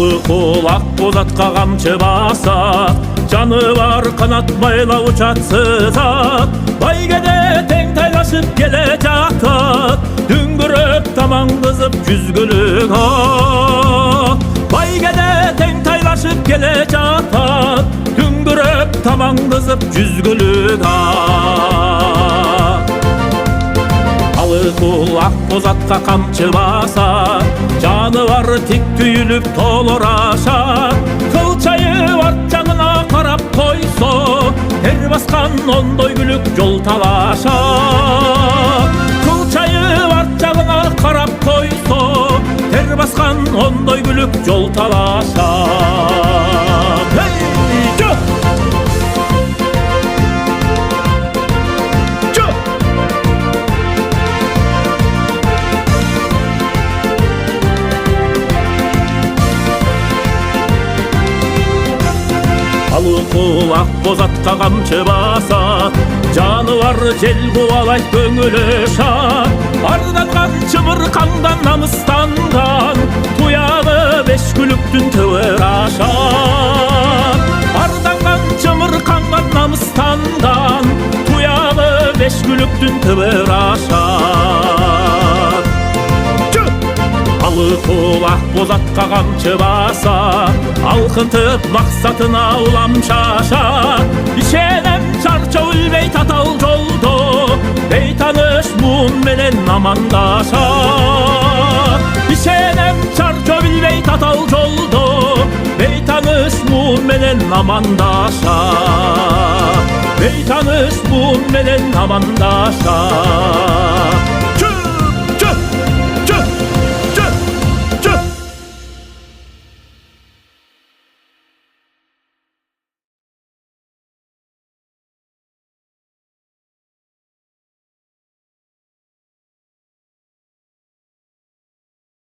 алы кул ак боз атка камчы басат, жаны бар канат байлап учат сызат. Байгеде тең тайлашып келе жатат, дүңгүрөп тамаңдызып жүзгүлүк ат. Байгеде тең тайлашып келе жатат, дүңгүрөп тамаңдызып жүзгүлүк ат. Алы кул ак боз атка камчы басат, жаны бар тик түйүлүп толор ашат. Кылчайы арт жагына карап койсо, тер баскан ондой күлүк жол талашат. Кылчайы арт жагына карап койсо, тер баскан ондой күлүк жол талашат. Алы кул ак боз атка камчы басат, жаны бар жел кубалайт көңүлү шат. Арданган чымыркаңдан намыстанган, туягы беш күлүктүн түбү ашат. Арданган чымыркаңдан намыстанган, туягы беш күлүктүн түбү ашат. Алы кул ак боз атка камчы басат, алкынтып максатына улам шашат. Ишенем чарчоо билбей татал жолдо, бейтаныш муун менен амандашат. Ишенем чарчоо билбей татал жолдо, бейтаныш муун менен амандашат. Бейтаныш муун менен амандашат.